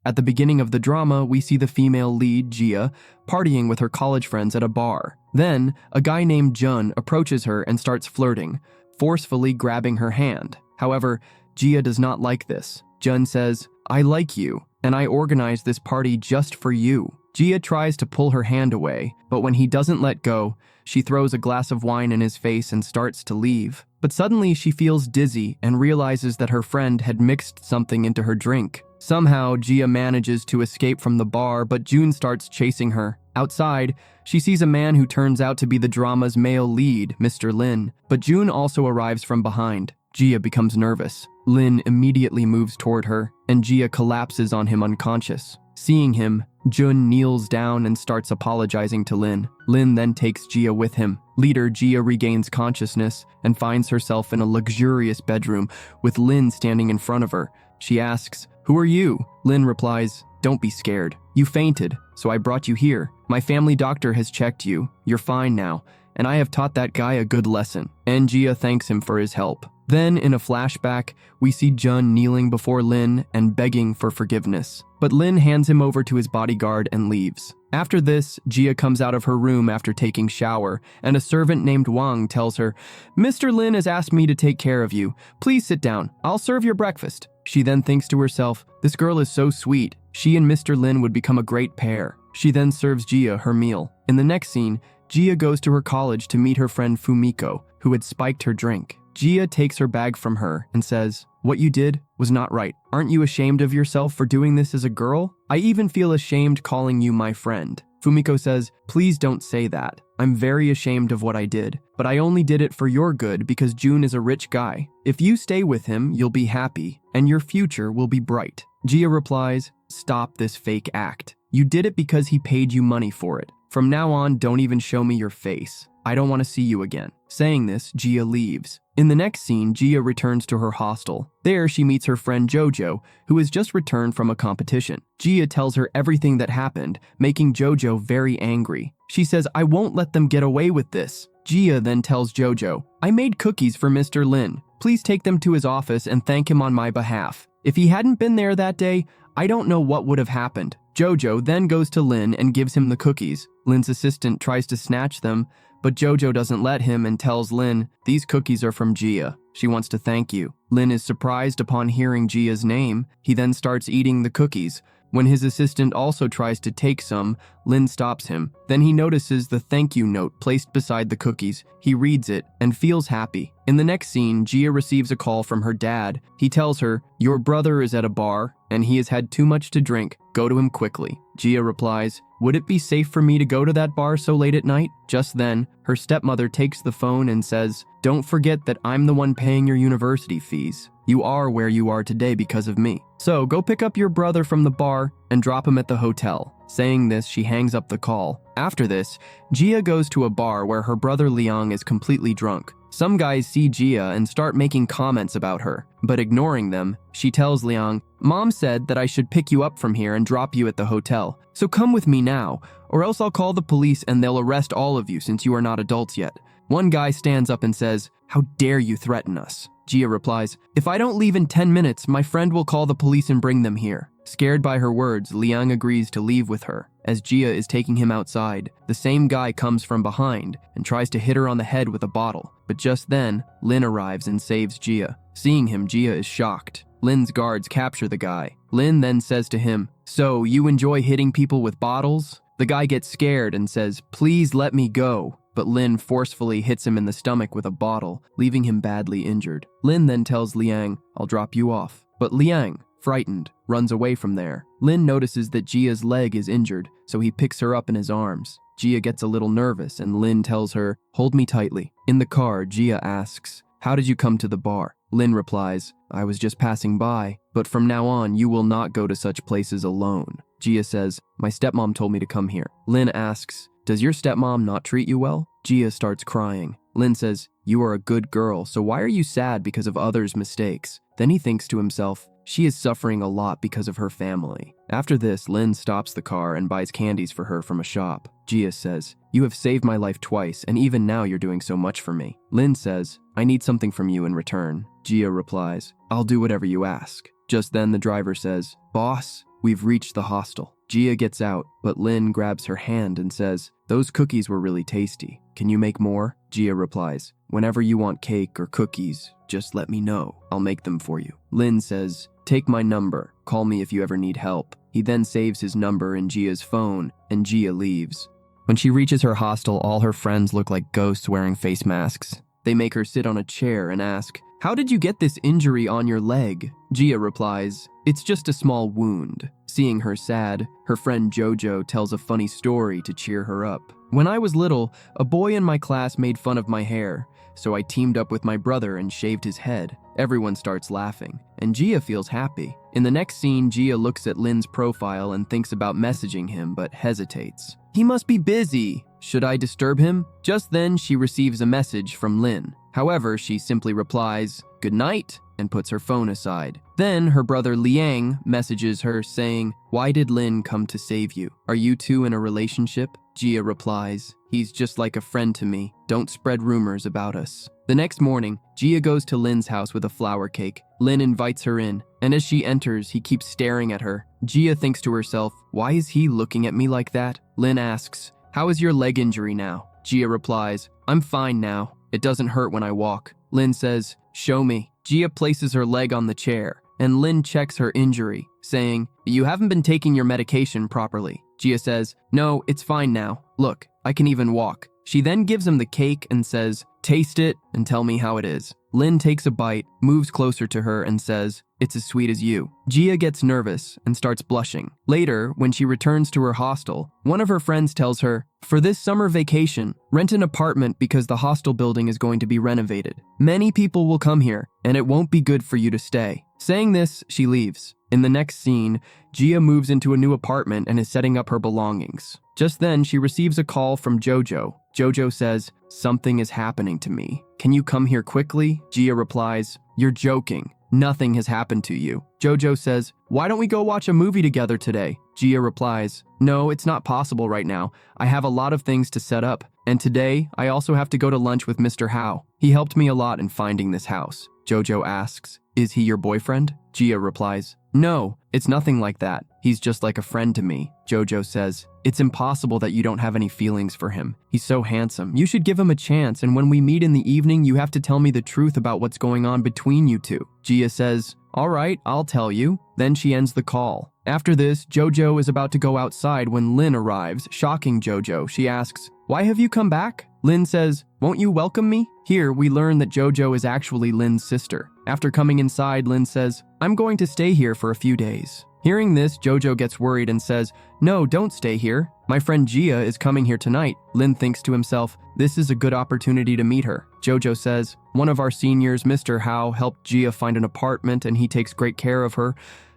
At the beginning of the drama, we see the female lead, Gia, partying with her college friends at a bar. Then, a guy named Jun approaches her and starts flirting, forcefully grabbing her hand. However, Gia does not like this. Jun says, "I like you, and I organized this party just for you." Gia tries to pull her hand away, but when he doesn't let go, she throws a glass of wine in his face and starts to leave. But suddenly she feels dizzy and realizes that her friend had mixed something into her drink. Somehow, Gia manages to escape from the bar, but Jun starts chasing her. Outside, she sees a man who turns out to be the drama's male lead, Mr. Lin, but Jun also arrives from behind. Gia becomes nervous. Lin immediately moves toward her, and Gia collapses on him unconscious. Seeing him, Jun kneels down and starts apologizing to Lin. Lin then takes Gia with him. Later, Gia regains consciousness and finds herself in a luxurious bedroom with Lin standing in front of her. She asks, "Who are you?" Lin replies, "Don't be scared. You fainted, so I brought you here. My family doctor has checked you. You're fine now, and I have taught that guy a good lesson." And Gia thanks him for his help. Then, in a flashback, we see Jun kneeling before Lin and begging for forgiveness. But Lin hands him over to his bodyguard and leaves. After this, Gia comes out of her room after taking shower, and a servant named Wang tells her, "Mr. Lin has asked me to take care of you. Please sit down. I'll serve your breakfast." She then thinks to herself, "This girl is so sweet. She and Mr. Lin would become a great pair." She then serves Gia her meal. In the next scene, Gia goes to her college to meet her friend Fumiko, who had spiked her drink. Gia takes her bag from her and says, "What you did was not right. Aren't you ashamed of yourself for doing this as a girl? I even feel ashamed calling you my friend." Fumiko says, "Please don't say that. I'm very ashamed of what I did, but I only did it for your good because Jun is a rich guy. If you stay with him, you'll be happy, and your future will be bright." Gia replies, "Stop this fake act. You did it because he paid you money for it. From now on, don't even show me your face. I don't want to see you again." Saying this, Gia leaves. In the next scene, Gia returns to her hostel. There, she meets her friend Jojo, who has just returned from a competition. Gia tells her everything that happened, making Jojo very angry. She says, "I won't let them get away with this." Gia then tells Jojo, "I made cookies for Mr. Lin. Please take them to his office and thank him on my behalf. If he hadn't been there that day, I don't know what would have happened." Jojo then goes to Lin and gives him the cookies. Lin's assistant tries to snatch them, but Jojo doesn't let him and tells Lin, "These cookies are from Gia. She wants to thank you." Lin is surprised upon hearing Gia's name. He then starts eating the cookies. When his assistant also tries to take some, Lin stops him. Then he notices the thank you note placed beside the cookies. He reads it and feels happy. In the next scene, Gia receives a call from her dad. He tells her, "Your brother is at a bar, and he has had too much to drink. Go to him quickly." Gia replies, "Would it be safe for me to go to that bar so late at night?" Just then, her stepmother takes the phone and says, "Don't forget that I'm the one paying your university fees. You are where you are today because of me. So go pick up your brother from the bar and drop him at the hotel." Saying this, she hangs up the call. After this, Gia goes to a bar where her brother Liang is completely drunk. Some guys see Gia and start making comments about her, but ignoring them, she tells Liang, "Mom said that I should pick you up from here and drop you at the hotel. So come with me now, or else I'll call the police and they'll arrest all of you since you are not adults yet." One guy stands up and says, "How dare you threaten us?" Gia replies, "If I don't leave in 10 minutes, my friend will call the police and bring them here." Scared by her words, Liang agrees to leave with her. As Gia is taking him outside, the same guy comes from behind and tries to hit her on the head with a bottle. But just then, Lin arrives and saves Gia. Seeing him, Gia is shocked. Lin's guards capture the guy. Lin then says to him, "So, you enjoy hitting people with bottles?" The guy gets scared and says, "Please let me go." But Lin forcefully hits him in the stomach with a bottle, leaving him badly injured. Lin then tells Liang, "I'll drop you off." But Liang, frightened, runs away from there. Lin notices that Gia's leg is injured, so he picks her up in his arms. Gia gets a little nervous and Lin tells her, "Hold me tightly." In the car, Gia asks, "How did you come to the bar?" Lin replies, "I was just passing by, but from now on you will not go to such places alone." Gia says, "My stepmom told me to come here." Lin asks, "Does your stepmom not treat you well?" Gia starts crying. Lin says, "You are a good girl, so why are you sad because of others' mistakes?" Then he thinks to himself, she is suffering a lot because of her family. After this, Lin stops the car and buys candies for her from a shop. Gia says, "You have saved my life twice, and even now you're doing so much for me." Lin says, "I need something from you in return." Gia replies, "I'll do whatever you ask." Just then the driver says, "Boss, We've reached the hostel. Gia gets out, but Lynn grabs her hand and says, "Those cookies were really tasty. Can you make more?" Gia replies, "Whenever you want cake or cookies, just let me know. I'll make them for you." Lynn says, "Take my number. Call me if you ever need help." He then saves his number in Gia's phone, and Gia leaves. When she reaches her hostel, all her friends look like ghosts wearing face masks. They make her sit on a chair and ask, "How did you get this injury on your leg?" Gia replies, "It's just a small wound." Seeing her sad, her friend Jojo tells a funny story to cheer her up. "When I was little, a boy in my class made fun of my hair, so I teamed up with my brother and shaved his head." Everyone starts laughing, and Gia feels happy. In the next scene, Gia looks at Lynn's profile and thinks about messaging him, but hesitates. "He must be busy. Should I disturb him?" Just then, she receives a message from Lynn. However, she simply replies, "Good night," and puts her phone aside. Then her brother Liang messages her saying, "Why did Lynn come to save you? Are you two in a relationship?" Gia replies, "He's just like a friend to me. Don't spread rumors about us." The next morning, Gia goes to Lynn's house with a flower cake. Lynn invites her in, and as she enters, he keeps staring at her. Gia thinks to herself, "Why is he looking at me like that?" Lynn asks, "How is your leg injury now?" Gia replies, "I'm fine now. It doesn't hurt when I walk." Lynn says, "Show me." Gia places her leg on the chair, and Lynn checks her injury, saying, "You haven't been taking your medication properly." Gia says, "No, it's fine now. Look, I can even walk." She then gives him the cake and says, "Taste it and tell me how it is." Lynn takes a bite, moves closer to her, and says, "It's as sweet as you." Gia gets nervous and starts blushing. Later, when she returns to her hostel, one of her friends tells her, "For this summer vacation, rent an apartment because the hostel building is going to be renovated. Many people will come here, and it won't be good for you to stay." Saying this, she leaves. In the next scene, Gia moves into a new apartment and is setting up her belongings. Just then, she receives a call from Jojo. Jojo says, "Something is happening to me. Can you come here quickly?" Gia replies, "You're joking. Nothing has happened to you." Jojo says, "Why don't we go watch a movie together today?" Gia replies, "No, it's not possible right now. I have a lot of things to set up. And today, I also have to go to lunch with Mr. Howe. He helped me a lot in finding this house." Jojo asks, "Is he your boyfriend?" Gia replies, "No, it's nothing like that. He's just like a friend to me." Jojo says, "It's impossible that you don't have any feelings for him. He's so handsome. You should give him a chance, and when we meet in the evening, you have to tell me the truth about what's going on between you two." Gia says, "All right, I'll tell you." Then she ends the call. After this, Jojo is about to go outside when Lynn arrives, shocking Jojo. She asks, "Why have you come back?" Lynn says, "Won't you welcome me?" Here, we learn that Jojo is actually Lynn's sister. After coming inside, Lynn says, "I'm going to stay here for a few days." Hearing this, Jojo gets worried and says, "No, don't stay here. My friend Gia is coming here tonight." Lynn thinks to himself, this is a good opportunity to meet her. Jojo says, "One of our seniors, Mr. Howe, helped Gia find an apartment and he takes great care of her.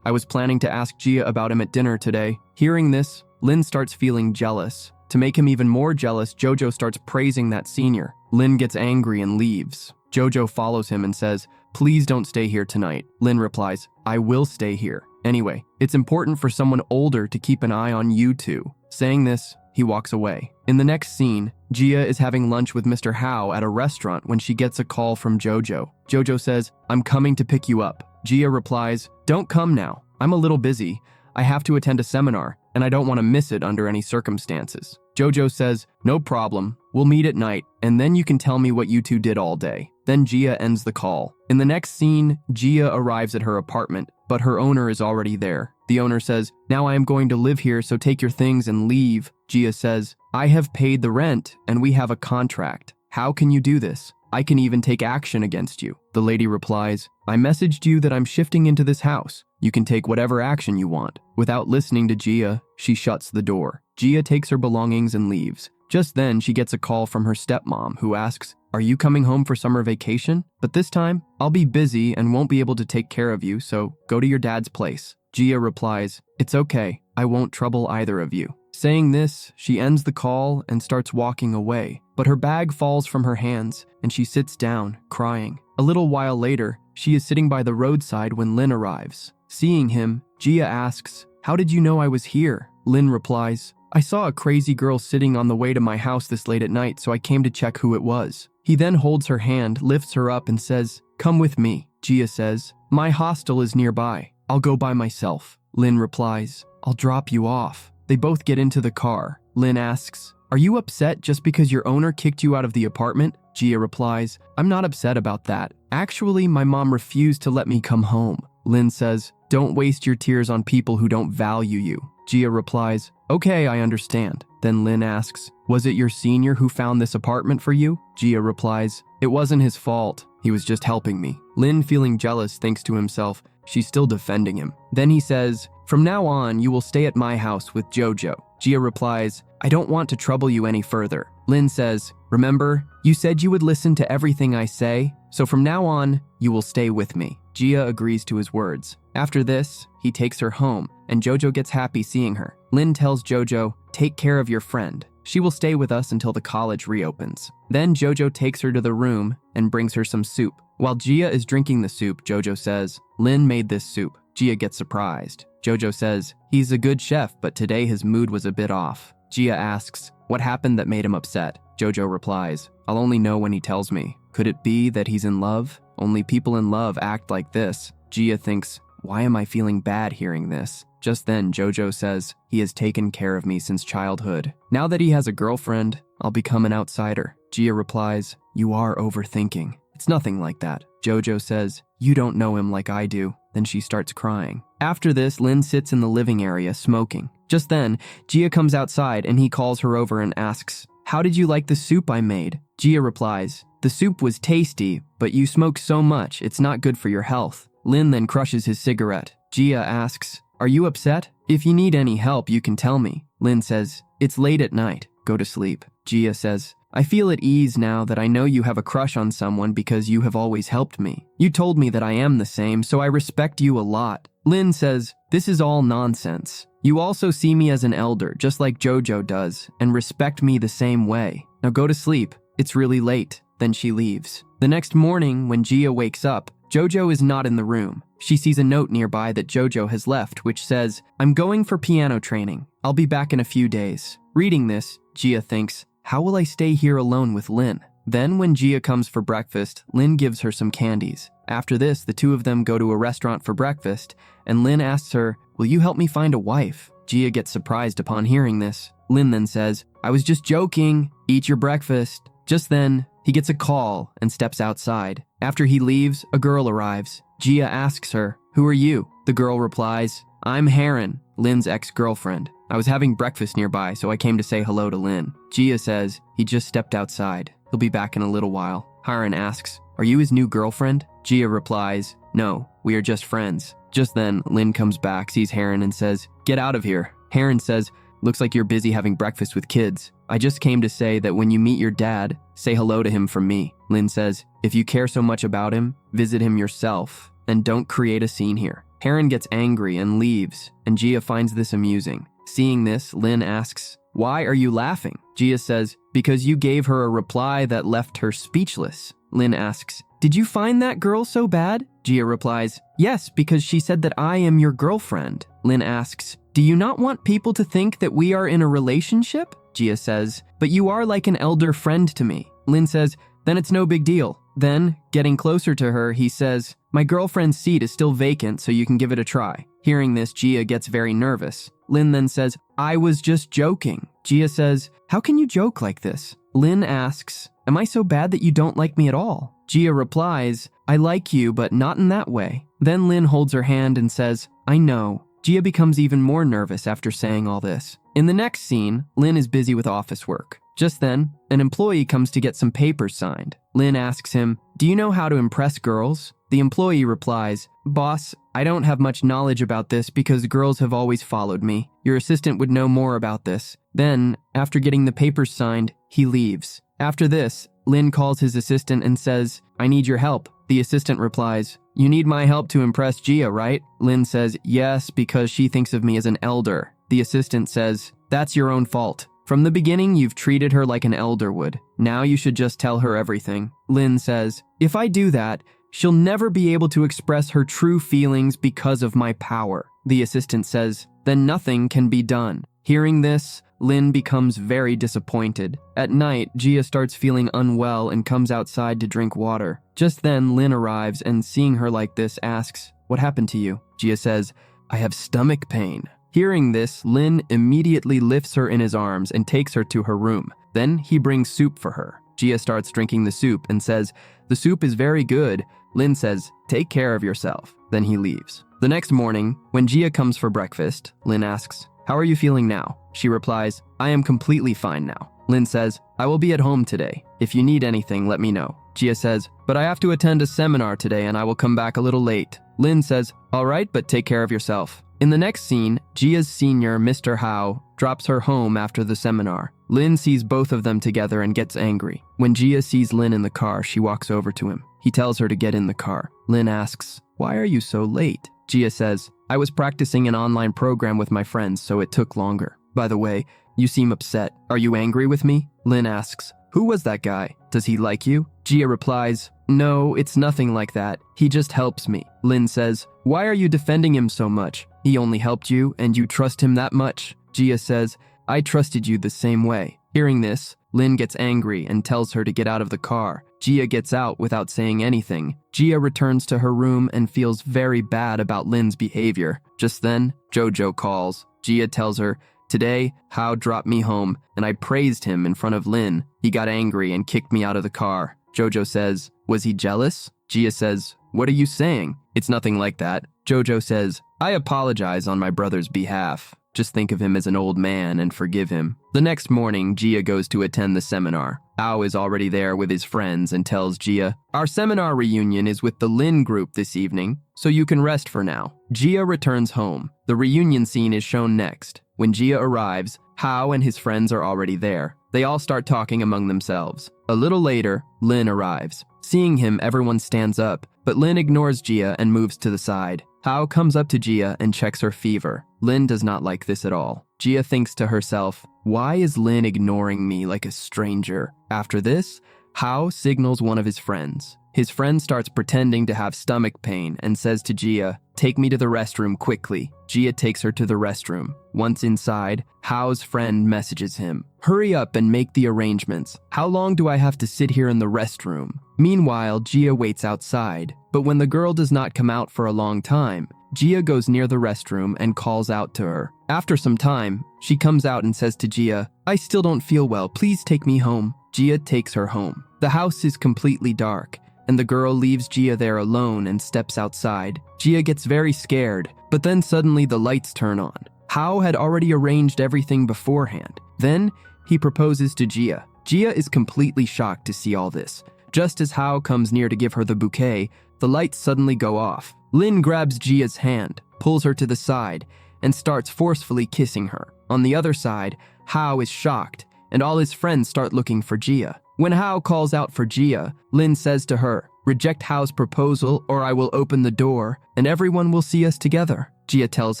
I was planning to ask Gia about him at dinner today." Hearing this, Lynn starts feeling jealous. To make him even more jealous, Jojo starts praising that senior. Lynn gets angry and leaves. Jojo follows him and says, "Please don't stay here tonight." Lynn replies, "I will stay here. Anyway, it's important for someone older to keep an eye on you two." Saying this, he walks away. In the next scene, Gia is having lunch with Mr. Howe at a restaurant when she gets a call from Jojo. Jojo says, "I'm coming to pick you up." Gia replies, "Don't come now. I'm a little busy. I have to attend a seminar, and I don't want to miss it under any circumstances." Jojo says, "No problem. We'll meet at night, and then you can tell me what you two did all day." Then Gia ends the call. In the next scene, Gia arrives at her apartment, but her owner is already there. The owner says, "Now I am going to live here, so take your things and leave." Gia says, "I have paid the rent, and we have a contract. How can you do this? I can even take action against you." The lady replies, "I messaged you that I'm shifting into this house. You can take whatever action you want." Without listening to Gia, she shuts the door. Gia takes her belongings and leaves. Just then, she gets a call from her stepmom, who asks, "Are you coming home for summer vacation? But this time, I'll be busy and won't be able to take care of you, so go to your dad's place." Gia replies, "It's okay. I won't trouble either of you." Saying this, she ends the call and starts walking away, but her bag falls from her hands and she sits down, crying. A little while later, she is sitting by the roadside when Lynn arrives. Seeing him, Gia asks, "How did you know I was here?" Lynn replies, "I saw a crazy girl sitting on the way to my house this late at night, so I came to check who it was." He then holds her hand, lifts her up, and says, "Come with me." Gia says, "My hostel is nearby. I'll go by myself." Lin replies, I'll drop you off. They both get into the car. Lin asks, are you upset just because your owner kicked you out of the apartment? Gia replies, I'm not upset about that. Actually, my mom refused to let me come home. Lin says, don't waste your tears on people who don't value you. Gia replies, okay, I understand. Then Lin asks, was it your senior who found this apartment for you? Gia replies, it wasn't his fault. He was just helping me. Lin, feeling jealous, thinks to himself, she's still defending him. Then he says, from now on, you will stay at my house with Jojo. Gia replies, I don't want to trouble you any further. Lin says, remember, you said you would listen to everything I say, so from now on, you will stay with me. Gia agrees to his words. After this, he takes her home, and Jojo gets happy seeing her. Lin tells Jojo, take care of your friend. She will stay with us until the college reopens. Then Jojo takes her to the room and brings her some soup. While Gia is drinking the soup, Jojo says, Lin made this soup. Gia gets surprised. Jojo says, he's a good chef, but today his mood was a bit off. Gia asks, what happened that made him upset? Jojo replies, I'll only know when he tells me. Could it be that he's in love? Only people in love act like this. Gia thinks, why am I feeling bad hearing this? Just then, Jojo says, he has taken care of me since childhood. Now that he has a girlfriend, I'll become an outsider. Gia replies, you are overthinking. It's nothing like that. Jojo says, you don't know him like I do. Then she starts crying. After this, Lin sits in the living area smoking. Just then, Gia comes outside and he calls her over and asks, how did you like the soup I made? Gia replies, the soup was tasty, but you smoke so much, it's not good for your health. Lin then crushes his cigarette. Gia asks, are you upset? If you need any help, you can tell me. Lin says, it's late at night. Go to sleep. Gia says, I feel at ease now that I know you have a crush on someone because you have always helped me. You told me that I am the same, so I respect you a lot. Lin says, this is all nonsense. You also see me as an elder, just like Jojo does, and respect me the same way. Now go to sleep. It's really late. Then she leaves. The next morning, when Gia wakes up, Jojo is not in the room. She sees a note nearby that Jojo has left, which says, I'm going for piano training. I'll be back in a few days. Reading this, Gia thinks, how will I stay here alone with Lin? Then when Gia comes for breakfast, Lin gives her some candies. After this, the two of them go to a restaurant for breakfast, and Lin asks her, will you help me find a wife? Gia gets surprised upon hearing this. Lin then says, I was just joking. Eat your breakfast. Just then, he gets a call and steps outside. After he leaves, a girl arrives. Gia asks her, who are you? The girl replies, I'm Heron, Lin's ex-girlfriend. I was having breakfast nearby, so I came to say hello to Lin. Gia says, he just stepped outside. He'll be back in a little while. Heron asks, are you his new girlfriend? Gia replies, no, we are just friends. Just then, Lin comes back, sees Heron, and says, get out of here. Heron says, looks like you're busy having breakfast with kids. I just came to say that when you meet your dad, say hello to him from me. Lin says, if you care so much about him, visit him yourself, and don't create a scene here. Heron gets angry and leaves, and Gia finds this amusing. Seeing this, Lin asks, why are you laughing? Gia says, because you gave her a reply that left her speechless. Lin asks, did you find that girl so bad? Gia replies, yes, because she said that I am your girlfriend. Lin asks, do you not want people to think that we are in a relationship? Gia says, but you are like an elder friend to me. Lin says, then it's no big deal. Then, getting closer to her, he says, my girlfriend's seat is still vacant, so you can give it a try. Hearing this, Gia gets very nervous. Lin then says, I was just joking. Gia says, how can you joke like this? Lin asks, am I so bad that you don't like me at all? Gia replies, I like you, but not in that way. Then Lin holds her hand and says, I know. Gia becomes even more nervous after saying all this. In the next scene, Lin is busy with office work. Just then, an employee comes to get some papers signed. Lin asks him, do you know how to impress girls? The employee replies, boss, I don't have much knowledge about this because girls have always followed me. Your assistant would know more about this. Then, after getting the papers signed, he leaves. After this, Lin calls his assistant and says, I need your help. The assistant replies, you need my help to impress Gia, right? Lin says, yes, because she thinks of me as an elder. The assistant says, that's your own fault. From the beginning, you've treated her like an elder would. Now you should just tell her everything. Lin says, if I do that, she'll never be able to express her true feelings because of my power. The assistant says, then nothing can be done. Hearing this, Lin becomes very disappointed. At night, Gia starts feeling unwell and comes outside to drink water. Just then, Lin arrives and seeing her like this asks, what happened to you? Gia says, I have stomach pain. Hearing this, Lin immediately lifts her in his arms and takes her to her room. Then he brings soup for her. Gia starts drinking the soup and says, "The soup is very good." Lin says, "Take care of yourself." Then he leaves. The next morning, when Gia comes for breakfast, Lin asks, "How are you feeling now?" She replies, "I am completely fine now." Lin says, "I will be at home today. If you need anything, let me know." Gia says, "But I have to attend a seminar today and I will come back a little late." Lin says, "All right, but take care of yourself." In the next scene, Gia's senior, Mr. Hao, drops her home after the seminar. Lin sees both of them together and gets angry. When Gia sees Lin in the car, she walks over to him. He tells her to get in the car. Lin asks, "Why are you so late?" Gia says, "I was practicing an online program with my friends, so it took longer. By the way, you seem upset. Are you angry with me?" Lin asks, "Who was that guy? Does he like you?" Gia replies, "No, it's nothing like that. He just helps me." Lin says, "Why are you defending him so much? He only helped you and you trust him that much." Gia says, "I trusted you the same way." Hearing this, Lin gets angry and tells her to get out of the car. Gia gets out without saying anything. Gia returns to her room and feels very bad about Lin's behavior. Just then, Jojo calls. Gia tells her, "Today, Hao dropped me home, and I praised him in front of Lin. He got angry and kicked me out of the car." Jojo says, "Was he jealous?" Gia says, "What are you saying? It's nothing like that." Jojo says, "I apologize on my brother's behalf. Just think of him as an old man and forgive him." The next morning, Gia goes to attend the seminar. Ao is already there with his friends and tells Gia, "Our seminar reunion is with the Lin group this evening, so you can rest for now." Gia returns home. The reunion scene is shown next. When Gia arrives, Hao and his friends are already there. They all start talking among themselves. A little later, Lin arrives. Seeing him, everyone stands up, but Lin ignores Gia and moves to the side. Hao comes up to Gia and checks her fever. Lin does not like this at all. Gia thinks to herself, "Why is Lin ignoring me like a stranger?" After this, Hao signals one of his friends. His friend starts pretending to have stomach pain and says to Gia, "Take me to the restroom quickly." Gia takes her to the restroom. Once inside, Hao's friend messages him, "Hurry up and make the arrangements. How long do I have to sit here in the restroom?" Meanwhile, Gia waits outside. But when the girl does not come out for a long time, Gia goes near the restroom and calls out to her. After some time, she comes out and says to Gia, "I still don't feel well. Please take me home." Gia takes her home. The house is completely dark, and the girl leaves Gia there alone and steps outside. Gia gets very scared, but then suddenly the lights turn on. Hao had already arranged everything beforehand. Then he proposes to Gia. Gia is completely shocked to see all this. Just as Hao comes near to give her the bouquet, the lights suddenly go off. Lin grabs Gia's hand, pulls her to the side, and starts forcefully kissing her. On the other side, Hao is shocked, and all his friends start looking for Gia. When Hao calls out for Gia, Lin says to her, "Reject Hao's proposal or I will open the door, and everyone will see us together." Gia tells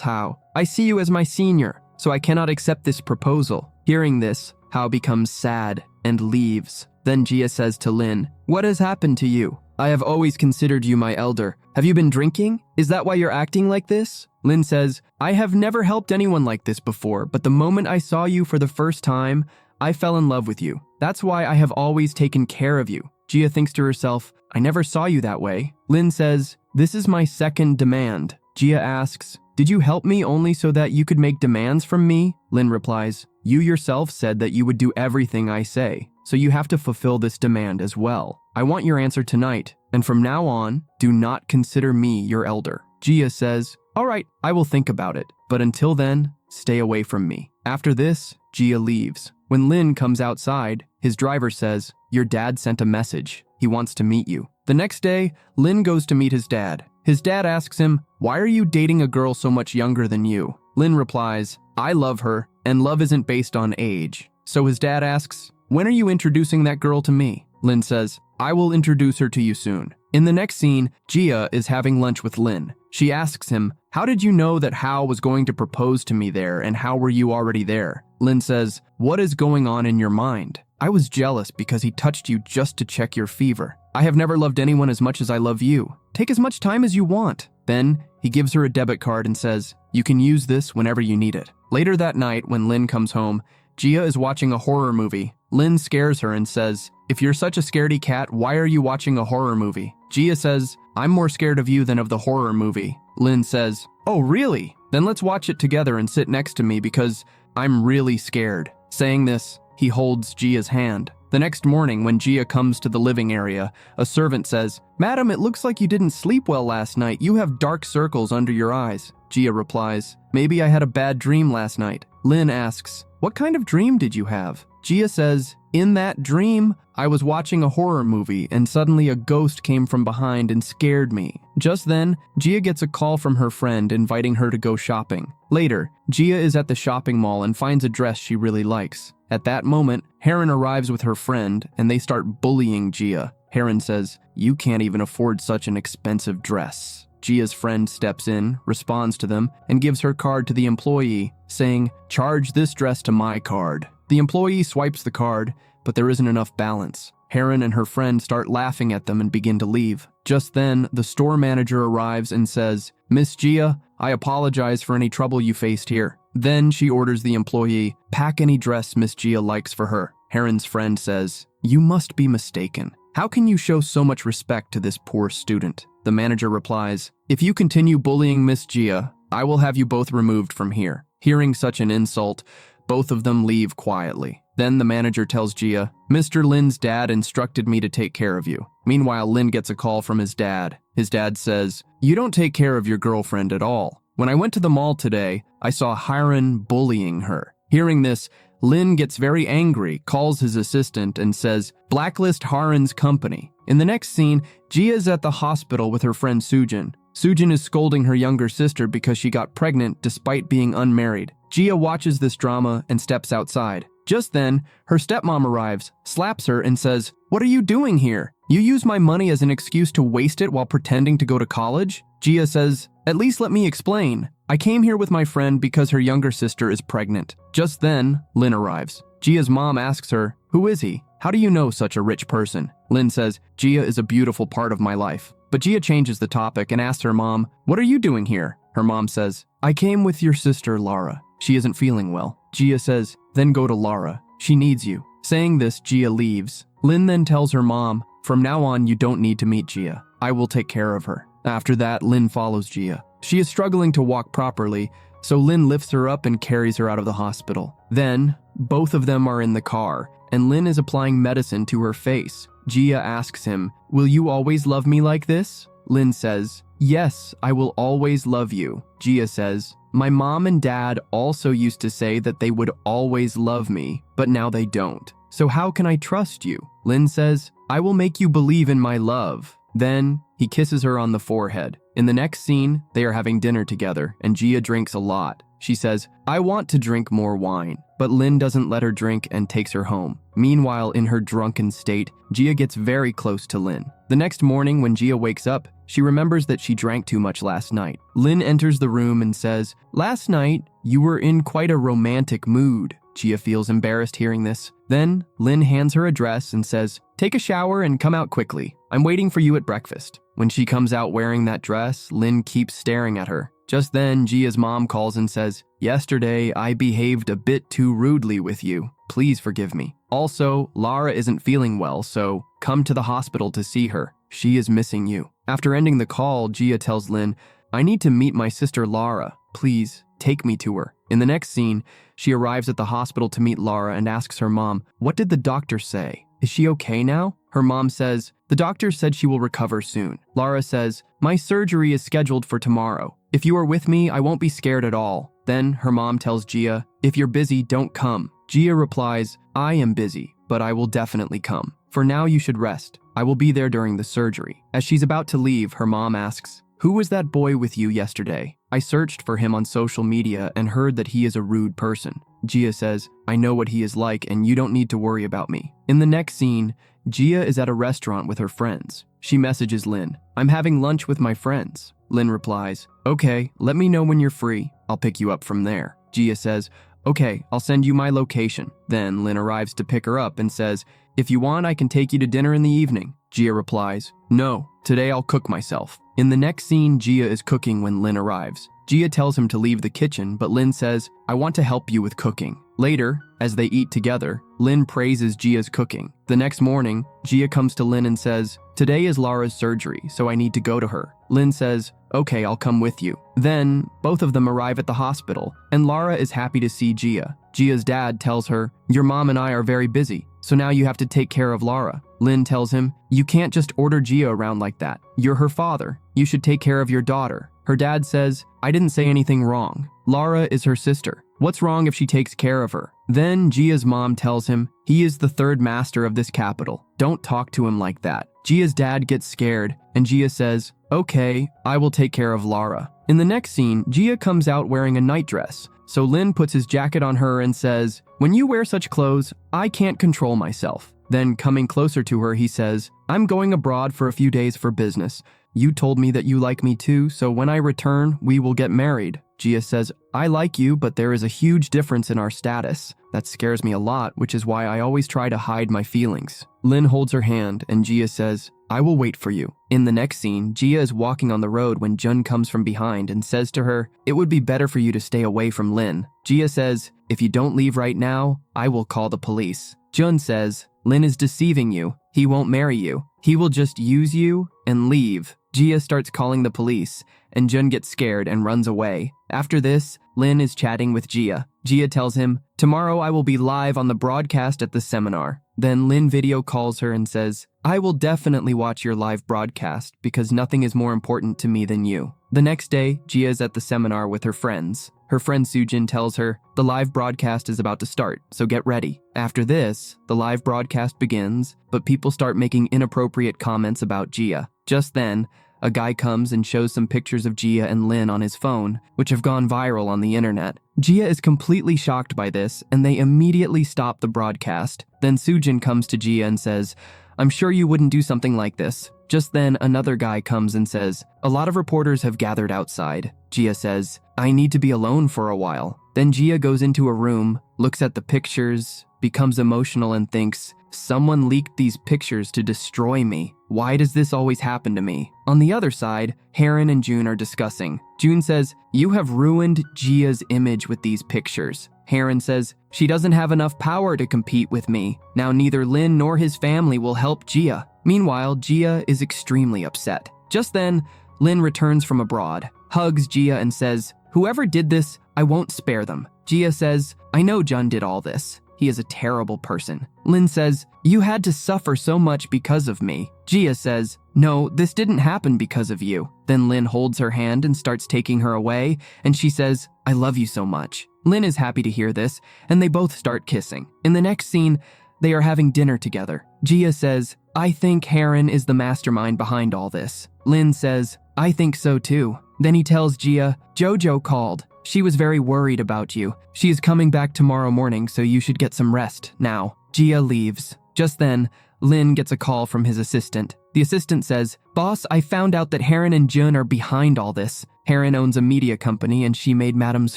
Hao, "I see you as my senior, so I cannot accept this proposal." Hearing this, Hao becomes sad and leaves. Then Gia says to Lin, "What has happened to you? I have always considered you my elder. Have you been drinking? Is that why you're acting like this?" Lin says, "I have never helped anyone like this before, but the moment I saw you for the first time, I fell in love with you. That's why I have always taken care of you." Gia thinks to herself, "I never saw you that way." Lin says, "This is my second demand." Gia asks, "Did you help me only so that you could make demands from me?" Lin replies, "You yourself said that you would do everything I say, so you have to fulfill this demand as well. I want your answer tonight, and from now on, do not consider me your elder." Gia says, "All right, I will think about it, but until then, stay away from me." After this, Gia leaves. When Lin comes outside, his driver says, "Your dad sent a message. He wants to meet you." The next day, Lin goes to meet his dad. His dad asks him, "Why are you dating a girl so much younger than you?" Lin replies, "I love her, and love isn't based on age." So his dad asks, "When are you introducing that girl to me?" Lin says, "I will introduce her to you soon." In the next scene, Gia is having lunch with Lin. She asks him, "How did you know that Hao was going to propose to me there, and how were you already there?" Lin says, "What is going on in your mind? I was jealous because he touched you just to check your fever. I have never loved anyone as much as I love you. Take as much time as you want." Then he gives her a debit card and says, "You can use this whenever you need it." Later that night, when Lin comes home, Gia is watching a horror movie. Lin scares her and says, "If you're such a scaredy cat, why are you watching a horror movie?" Gia says, "I'm more scared of you than of the horror movie." Lin says, "Oh, really? Then let's watch it together and sit next to me because I'm really scared. Saying this, he holds Gia's hand. The next morning, when Gia comes to the living area, a servant says, "Madam, it looks like you didn't sleep well last night. You have dark circles under your eyes." Gia replies, "Maybe I had a bad dream last night." Lynn asks, "What kind of dream did you have?" Gia says, "In that dream, I was watching a horror movie and suddenly a ghost came from behind and scared me." Just then, Gia gets a call from her friend inviting her to go shopping. Later, Gia is at the shopping mall and finds a dress she really likes. At that moment, Heron arrives with her friend and they start bullying Gia. Heron says, "You can't even afford such an expensive dress." Gia's friend steps in, responds to them, and gives her card to the employee, saying, "Charge this dress to my card." The employee swipes the card, but there isn't enough balance. Heron and her friend start laughing at them and begin to leave. Just then, the store manager arrives and says, "Miss Gia, I apologize for any trouble you faced here." Then she orders the employee, "Pack any dress Miss Gia likes for her." Heron's friend says, "You must be mistaken. How can you show so much respect to this poor student?" The manager replies, "If you continue bullying Miss Gia, I will have you both removed from here." Hearing such an insult, both of them leave quietly. Then the manager tells Gia, "Mr. Lynn's dad instructed me to take care of you." Meanwhile, Lynn gets a call from his dad. His dad says, "You don't take care of your girlfriend at all. When I went to the mall today, I saw Hiron bullying her." Hearing this, Lynn gets very angry, calls his assistant, and says, "Blacklist Haren's company." In the next scene, Gia is at the hospital with her friend Sujin. Sujin is scolding her younger sister because she got pregnant despite being unmarried. Gia watches this drama and steps outside. Just then, her stepmom arrives, slaps her, and says, "What are you doing here? You use my money as an excuse to waste it while pretending to go to college?" Gia says, "At least let me explain. I came here with my friend because her younger sister is pregnant." Just then, Lynn arrives. Gia's mom asks her, "Who is he? How do you know such a rich person?" Lynn says, "Gia is a beautiful part of my life." But Gia changes the topic and asks her mom, "What are you doing here?" Her mom says, "I came with your sister, Lara. She isn't feeling well." Gia says, "Then go to Lara. She needs you." Saying this, Gia leaves. Lynn then tells her mom, "From now on, you don't need to meet Gia. I will take care of her." After that, Lynn follows Gia. She is struggling to walk properly, so Lynn lifts her up and carries her out of the hospital. Then, both of them are in the car, and Lynn is applying medicine to her face. Gia asks him, "Will you always love me like this?" Lynn says, "Yes, I will always love you." Gia says, "My mom and dad also used to say that they would always love me, but now they don't. So how can I trust you?" Lynn says, "I will make you believe in my love." Then, he kisses her on the forehead. In the next scene, they are having dinner together, and Gia drinks a lot. She says, "I want to drink more wine," but Lynn doesn't let her drink and takes her home. Meanwhile, in her drunken state, Gia gets very close to Lynn. The next morning, when Gia wakes up, she remembers that she drank too much last night. Lynn enters the room and says, "Last night, you were in quite a romantic mood." Gia feels embarrassed hearing this. Then, Lynn hands her a dress and says, "Take a shower and come out quickly. I'm waiting for you at breakfast." When she comes out wearing that dress, Lynn keeps staring at her. Just then, Gia's mom calls and says, "Yesterday, I behaved a bit too rudely with you. Please forgive me. Also, Lara isn't feeling well, so come to the hospital to see her. She is missing you." After ending the call, Gia tells Lynn, "I need to meet my sister Lara. Please, take me to her." In the next scene, she arrives at the hospital to meet Lara and asks her mom, "What did the doctor say? Is she okay now?" Her mom says, "The doctor said she will recover soon." Lara says, "My surgery is scheduled for tomorrow. If you are with me, I won't be scared at all." Then her mom tells Gia, "If you're busy, don't come." Gia replies, "I am busy, but I will definitely come. For now, you should rest. I will be there during the surgery." As she's about to leave, her mom asks, "Who was that boy with you yesterday? I searched for him on social media and heard that he is a rude person." Gia says, "I know what he is like and you don't need to worry about me." In the next scene, Gia is at a restaurant with her friends. She messages Lynn, "I'm having lunch with my friends." Lynn replies, "Okay, let me know when you're free. I'll pick you up from there." Gia says, "Okay, I'll send you my location." Then Lynn arrives to pick her up and says, "If you want, I can take you to dinner in the evening." Gia replies, "No, today I'll cook myself." In the next scene, Gia is cooking when Lynn arrives. Gia tells him to leave the kitchen, but Lynn says, "I want to help you with cooking." Later, as they eat together, Lynn praises Gia's cooking. The next morning, Gia comes to Lynn and says, "Today is Lara's surgery, so I need to go to her." Lynn says, okay, I'll come with you. Then, both of them arrive at the hospital, and Lara is happy to see Gia. Gia's dad tells her, your mom and I are very busy, so now you have to take care of Lara. Lynn tells him, you can't just order Gia around like that. You're her father. You should take care of your daughter. Her dad says, I didn't say anything wrong. Lara is her sister. What's wrong if she takes care of her? Then Gia's mom tells him, he is the third master of this capital. Don't talk to him like that. Gia's dad gets scared, and Gia says, okay, I will take care of Lara. In the next scene, Gia comes out wearing a nightdress, so Lynn puts his jacket on her and says, when you wear such clothes, I can't control myself. Then coming closer to her, he says, I'm going abroad for a few days for business. You told me that you like me too, so when I return, we will get married. Gia says, I like you, but there is a huge difference in our status. That scares me a lot, which is why I always try to hide my feelings. Lynn holds her hand, and Gia says, I will wait for you. In the next scene, Gia is walking on the road when Jun comes from behind and says to her, it would be better for you to stay away from Lynn. Gia says, if you don't leave right now, I will call the police. Jun says, Lynn is deceiving you. He won't marry you. He will just use you and leave. Gia starts calling the police, and Jun gets scared and runs away. After this, Lynn is chatting with Gia. Gia tells him, tomorrow I will be live on the broadcast at the seminar. Then Lynn video calls her and says, I will definitely watch your live broadcast because nothing is more important to me than you. The next day, Gia is at the seminar with her friends. Her friend Sujin tells her, the live broadcast is about to start, so get ready. After this, the live broadcast begins, but people start making inappropriate comments about Gia. Just then, a guy comes and shows some pictures of Gia and Lynn on his phone, which have gone viral on the internet. Gia is completely shocked by this, and they immediately stop the broadcast. Then Sujin comes to Gia and says, I'm sure you wouldn't do something like this. Just then, another guy comes and says, a lot of reporters have gathered outside. Gia says, I need to be alone for a while. Then Gia goes into a room, looks at the pictures, becomes emotional and thinks, someone leaked these pictures to destroy me. Why does this always happen to me? On the other side, Heron and June are discussing. June says, you have ruined Gia's image with these pictures. Heron says, she doesn't have enough power to compete with me. Now neither Lynn nor his family will help Gia. Meanwhile, Gia is extremely upset. Just then, Lynn returns from abroad, hugs Gia and says, whoever did this, I won't spare them. Gia says, I know Jun did all this. He is a terrible person. Lynn says, you had to suffer so much because of me. Gia says, no, this didn't happen because of you. Then Lynn holds her hand and starts taking her away, and she says, I love you so much. Lynn is happy to hear this, and they both start kissing. In the next scene, they are having dinner together. Gia says, I think Heron is the mastermind behind all this. Lynn says, I think so too. Then he tells Gia, Jojo called. She was very worried about you. She is coming back tomorrow morning, so you should get some rest now. Gia leaves. Just then, Lynn gets a call from his assistant. The assistant says, Boss, I found out that Heron and Jun are behind all this. Heron owns a media company and she made Madam's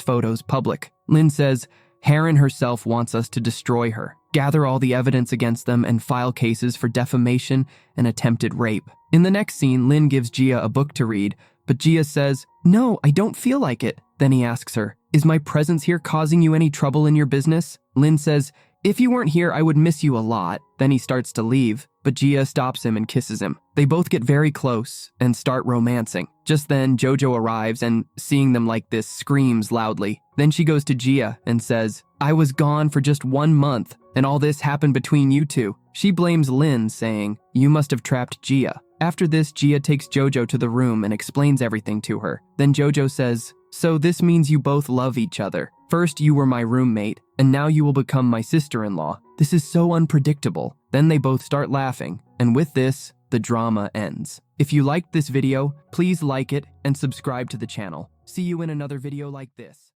photos public. Lynn says, Heron herself wants us to destroy her, gather all the evidence against them, and file cases for defamation and attempted rape. In the next scene, Lynn gives Gia a book to read, but Gia says, no, I don't feel like it. Then he asks her, is my presence here causing you any trouble in your business? Lynn says, if you weren't here, I would miss you a lot. Then he starts to leave, but Gia stops him and kisses him. They both get very close and start romancing. Just then, Jojo arrives and, seeing them like this, screams loudly. Then she goes to Gia and says, I was gone for just 1 month, and all this happened between you two. She blames Lynn, saying, you must have trapped Gia. After this, Gia takes Jojo to the room and explains everything to her. Then Jojo says, so this means you both love each other. First you were my roommate, and now you will become my sister-in-law. This is so unpredictable. Then they both start laughing, and with this, the drama ends. If you liked this video, please like it and subscribe to the channel. See you in another video like this.